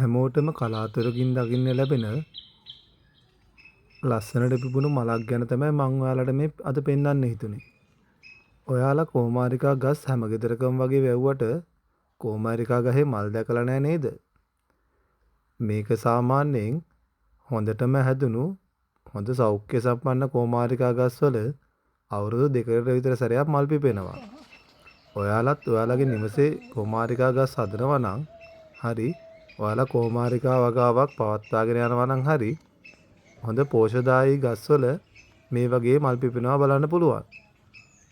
හැමෝටම කලාතුරකින් දකින්න ලැබෙන ලස්සනට පිපුණු මලක් ගැන තමයි මං ඔයාලට මේ අද පෙන්වන්න හිතුනේ. ඔයාලා කෝමාරිකා ගස් හැම ගෙදරකම වගේ වැව්වට කෝමාරිකා ගහේ මල් දැකලා නැහැ නේද? මේක සාමාන්‍යයෙන් හොඳටම හැදුණු හොඳ සෞඛ්‍ය සම්පන්න කෝමාරිකා ගස්වල අවුරුදු 2කට විතර සැරයක් මල් පිපෙනවා. ඔයාලත් ඔයාලගේ නිවසේ කෝමාරිකා ගස් හදනවා නම් හරි, ඔයාලා කෝමාරිකා වගාවක් පවත්වාගෙන යනවා නම් හරි, හොඳ පෝෂදායී ගස්වල මේ වගේ මල් පිපෙනවා බලන්න පුළුවන්.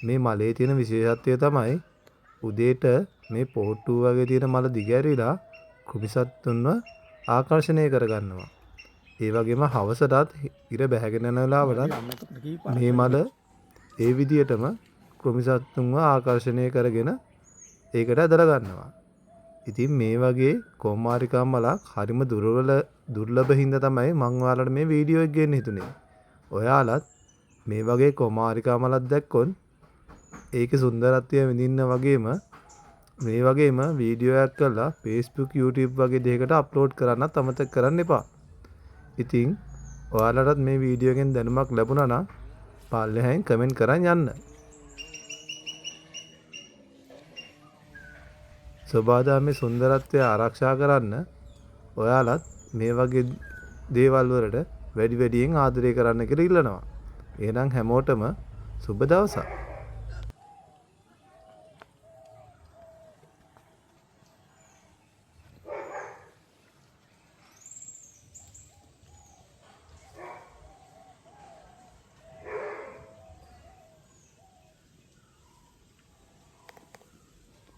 මේ මලේ තියෙන විශේෂත්වය තමයි උදේට මේ පොට්ටු වගේ තියෙන මල දිගැරිලා කුමිසත්තුන්ව ආකර්ෂණය කරගන්නවා. ඒ වගේම හවසටත් ඉර බැහැගෙන යන වෙලාවටත් මේ මල ඒ විදියටම කුමිසත්තුන්ව ආකර්ෂණය කරගෙන ඒකට ඇදලා ගන්නවා. ඉතින් මේ වගේ කෝමාරිකා මලක් හරිම දුර්ලභ හින්දා තමයි මං ඔයාලට මේ වීඩියෝ එක ගේන්න හිතුනේ. ඔයාලත් මේ වගේ කෝමාරිකා මලක් දැක්කොත් ඒකේ සුන්දරත්වය විඳින්න වගේම මේ වගේම වීඩියෝ එකක් කරලා Facebook YouTube වගේ දෙයකට අප්ලෝඩ් කරන්නත් අමතක කරන්න එපා. ඉතින් ඔයාලටත් මේ වීඩියෝ එකෙන් දැනුමක් ලැබුණා නම් පල්ලෙහායින් කමෙන්ට් කරන් යන්න. සබාදාමේ සුන්දරත්වය ආරක්ෂා කරන්න ඔයාලත් මේ වගේ දේවල් වලට වැඩි වැඩියෙන් ආදරය කරන්න කියලා ඉල්ලනවා. එහෙනම් හැමෝටම සුබ දවසක්.